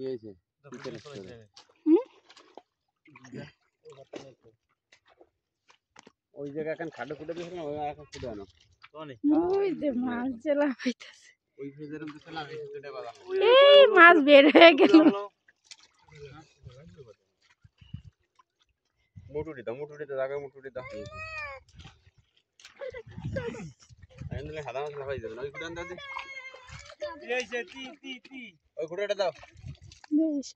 হয়েছে ওই জায়গা এখন খাটো ফুটে দিয়েছিল ওই এখন ফুটে আনো ওই যে মাছ জেলা হইতাছে ওই ফ্রিজের মধ্যে চলা গেছে দুটো বাবা এই মাছ বের হয়ে গেল মুটুটি জায়গা মুটুটি দাও আইনলে সাদা মাছ লাগাই দেন ওই ফুটান দাও দি এইছে তি ওই ফুটাটা দাও বেশ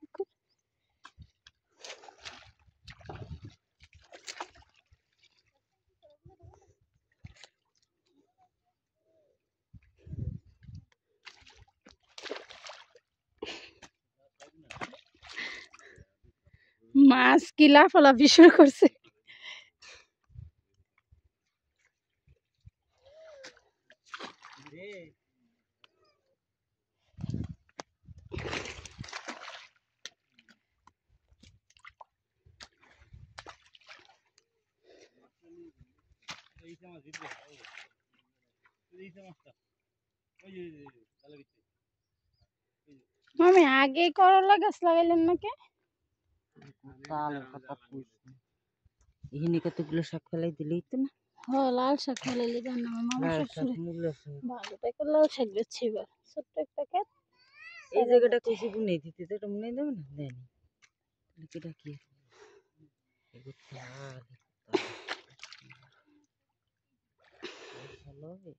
মাছ কি লাফালাফি শুরু করছে মামি আগে করলা গাছ লাগাইলেন নাকি তালের কথা কইছি এখানে কতগুলো শাক ফেলাই দিলেই তো না হ্যাঁ লাল শাক ফেলাইলে জান না মামা শ্বশুর ভালো টাকা লাল শাক বেচছে এবার ছোট্ট একটা ক্ষেত এই জায়গাটা কইছি বুনে দিতে তো এটা মনে দেবে না দেয়নি তাহলে কেটা কি ভালো হবে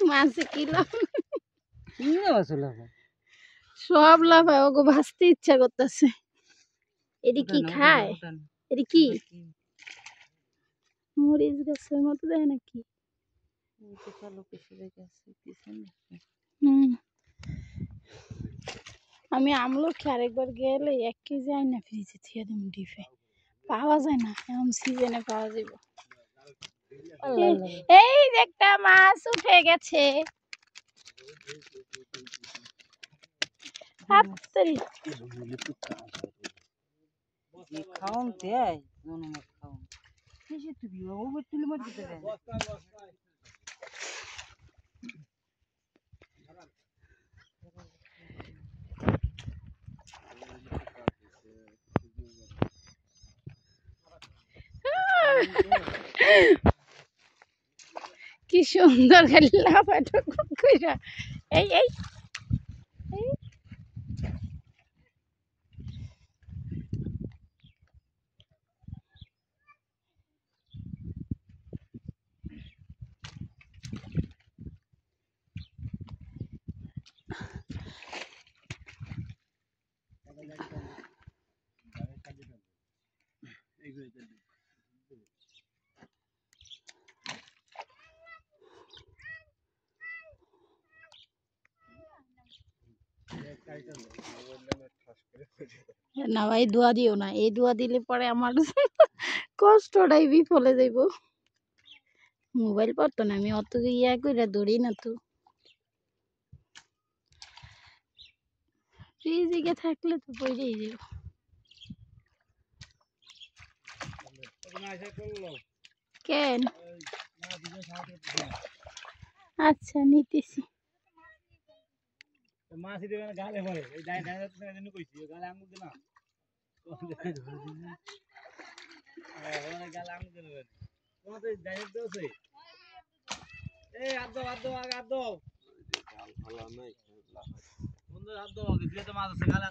মাছে কি লাভ আসলে সব লাভ হয় ওগো ভাজতে ইচ্ছা করতেছে এটি কি খায় এটি কি মরিচ গাছের মতো দেয় নাকি আমি আমলকি আরেকবার গেলে 1 কেজি আইনা ফ্রিজে থিয়ে দিম ডিপে পাওয়া যায় না এখন সিজনে পাওয়া যাবে এই যে একটা মাছ উঠে গেছে খাওন দেয় খাওন তুই ওভার তুলে মার দিতে দেয় কি সুন্দর লাফাটা কইরা এই এই না ভাই দোয়া দিও না এই দোয়া দিলে পরে আমার কষ্টটাই বিফলে যাইব মোবাইল পড়তো না আমি অত ইয়া কইরা দৌড়ি না তো ফ্রিজে থাকলে তো পড়েই যাব কেন আচ্ছা নিতেছি মাছি দেবে না গালে পড়ে এই ডাই ডাই তুমি জন্য কইছি গালে আঙ্গুল দে না ওরে গালে আঙ্গুল দেবে তোমার তো ডাই দছে এই আদো আগে আদো ভালো নাই বন্ধু আদো দিলে তো মাছ আছে গালে